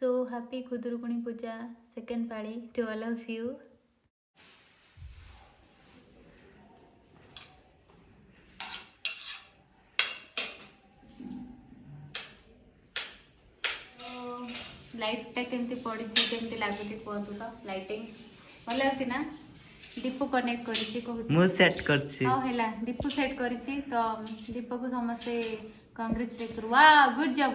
So happy Khudurukuni Puja second pali to all of you. Light टा केमती पड़ी केमती लागुची कहतु तो लाइटिंग भल आसी ना दीपू कनेक्ट करिछि कहूछि मु सेट करछि हां हैला दीपू सेट करिछि तो दीपू को समस्त कांग्रेचुलेट करू वाह good job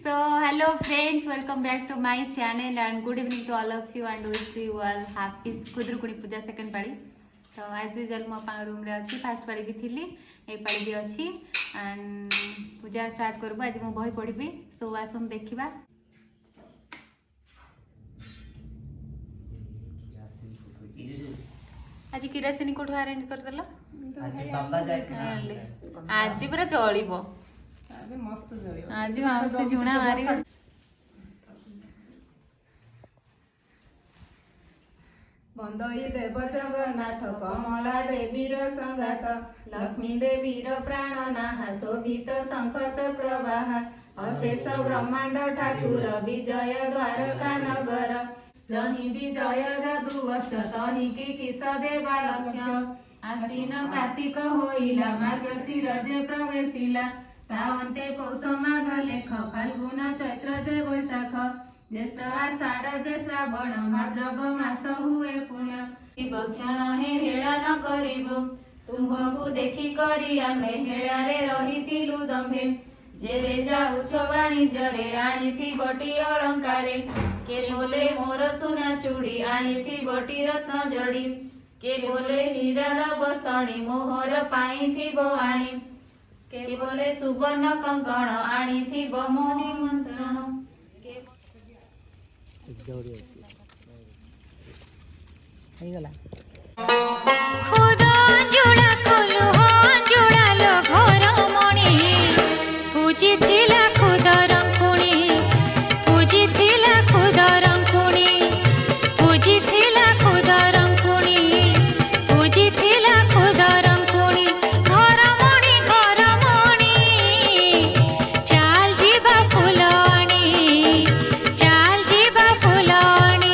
so hello friends welcome back to my channel and good evening to all of you and wish you all happy खुदरुकुणी पूजा सेकंड पाली तो एज यूजुअल मो रूम रे अछि फर्स्ट पाली भी थिली ए पाली भी अछि एंड पूजा स्टार्ट करबो आज मो बही पढिबी सो आज हम देखिबा आज किरासिनी कोठो अरेंज कर दलो आज पूरा चलिबो आज मस्त जळिबो आज माउसी जुणा मारी बंदई देव जगन्नाथ कमला देवीर संगात लक्ष्मी देवीर प्राणनाह शोभित शंख चक्रवाह अशेष ब्रह्मांड ठाकुर विजय द्वारका नगर जहि विजय जादुवश तहि किस देवा लक्ष्य आसीन कार्तिक होइला मार्गशीर जे प्रवेशिला तावन्ते पौष माघ लेख फाल्गुन चैत्र जे वैशाख ज्येष्ठ आषाढ़ जे श्रावण भाद्रव मास हुए पुण्य क्षण हे हेला न करिबु तुम्हकु देखि करी आमे हेलारे रहिथिलु दम्भे जेरे जाउछ वाणिज्ୟରେ आनिथि बटी अलंकारे के बोले मोर सुना चूड़ी आनिथि बटी रत्न जड़ी के बोले हीरार बसणी मोहर पाइथिबो आणी के बोले सुवर्ण कंकण आनिथिबो मोहि मंत्रण खुदा जुड़ा कुलु जुड़ा लो घर मणि पूजी थिला खुदा रंकुणी पूजी थिला खुदा रंकुणी पूजी थिला खुदा रंकुणी पूजी थिला खुदा रंकुणी घर मणि चाल जीवा फुलणी चाल जीवा फुलणी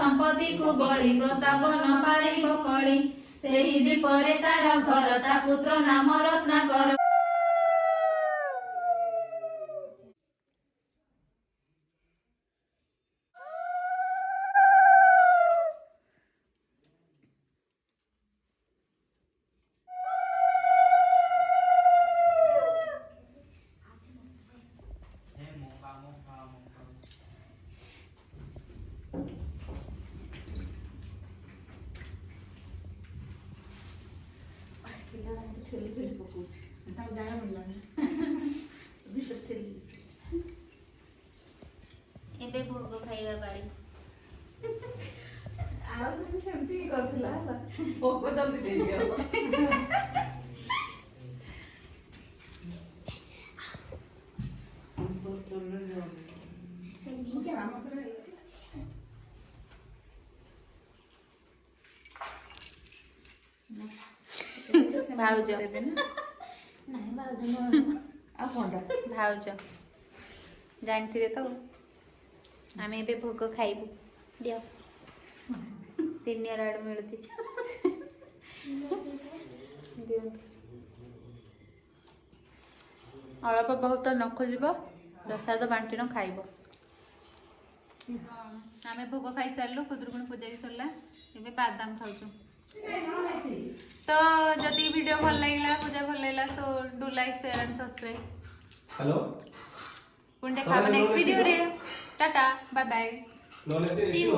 संपत्ति को बड़ी प्रताप न पारिब कली सेहि दीपरे तार घर ता पुत्र नाम रत्नाकर ଏବେ ଭୋଗ ଖାଇବା ପାଳି ଆଉ ସେମିତି ଏମିତି କରିଥିଲା ହେଲା ଭୋଗ ଜଲ୍ଦି ଦେଇଦିଅ। ଭାଉଜ ନାଇଁ ଭାଉଜ ଆଉ କଣଟା ଭାଉଜ ଜାଣିଥିବେ ତ ଆମେ ଏବେ ଭୋଗ ଖାଇବୁ ଦିଅ ସିନିୟର ଆଡୁ ମିଳୁଛି ଦିଅନ୍ତୁ ଅଳ୍ପ ବହୁତ ନ ଖୋଜିବ ପ୍ରସାଦ ବାଣ୍ଟିନ ଖାଇବ ଆମେ ଭୋଗ ଖାଇସାରିଲୁ ଖୁଦୁରୁକୁଣୀ ପୂଜା ବି ସରିଲା ଏବେ ବାଦାମ ଖାଉଛୁ तो जदि वीडियो भल लगा पूजा भल लगा तो do like share and subscribe hello पुणी देखा नेक्स्ट वीडियो रे tata bye bye see you